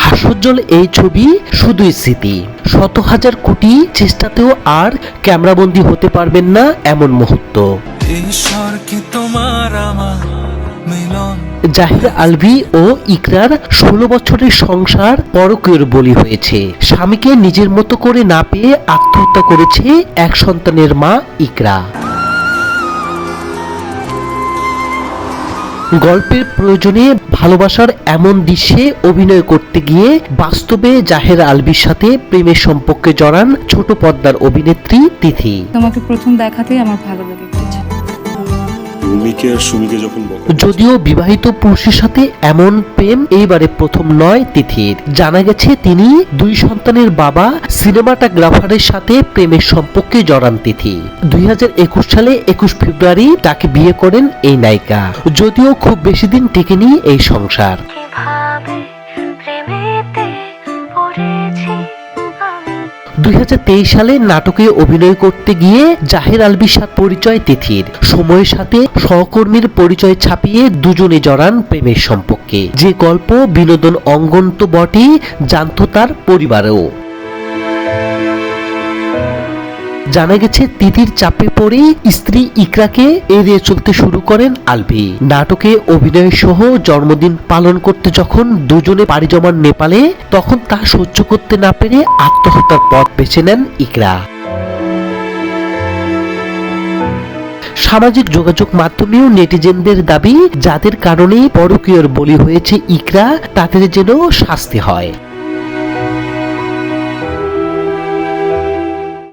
হাস্যোজ্জ্বল এই ছবি শুধুই স্মৃতি, শত হাজার কোটি চেষ্টাতেও আর ক্যামেরাবন্দি হতে পারবেন না এমন মুহূর্ত। জাহির আলভী ও ইকরার 16 বছরের সংসার পরকীয়ার বলি হয়েছে। স্বামীকে নিজের মতো করে না পেয়ে আত্মহত্যা করেছে এক সন্তানের মা ইকরা। গল্পের প্রয়োজনে ভালোবাসার এমন দৃশ্যে অভিনয় করতে গিয়ে বাস্তবে জাহের আলভীর সাথে প্রেমের সম্পর্কে জড়ান ছোট পর্দার অভিনেত্রী তিথি। তোমাকে প্রথম দেখাতেই আমার ভালো লেগে গেছে। যদিও বিবাহিত পুরুষের সাথে এমন প্রেম এইবারে প্রথম নয় তিথির। জানা গেছে তিনি 2 সন্তানের বাবা। সিনেমাটোগ্রাফারের সাথে প্রেমের সম্পর্কে জড়ান তিথি। 2021 সালে 21 ফেব্রুয়ারি তাকে বিয়ে করেন এই নায়িকা। যদিও খুব বেশি দিন টেকেনি এই সংসার। 2023 সালে নাটকে অভিনয় করতে গিয়ে জাহের আলভীর সাথে পরিচয় তিথির। সময়ের সাথে সহকর্মীর পরিচয় ছাপিয়ে দুজনে জড়ান প্রেমের সম্পর্কে। যে গল্প বিনোদন অঙ্গন তো বটেই, জানত তার পরিবারেও। জানা গেছে তিথির চাপে পড়ে স্ত্রী ইকরাকে এড়িয়ে চলতে শুরু করেন আলভী। নাটকে অভিনয় সহ জন্মদিন পালন করতে যখন দুজনে পাড়ি জমান নেপালে, তখন তা সহ্য করতে না পেরে আত্মহত্যার পথ বেছে নেন ইকরা। সামাজিক যোগাযোগ মাধ্যমেও নেটিজেনদের দাবি, যাদের কারণে পরকীয়ার বলি হয়েছে ইকরা, তাদের যেন শাস্তি হয়।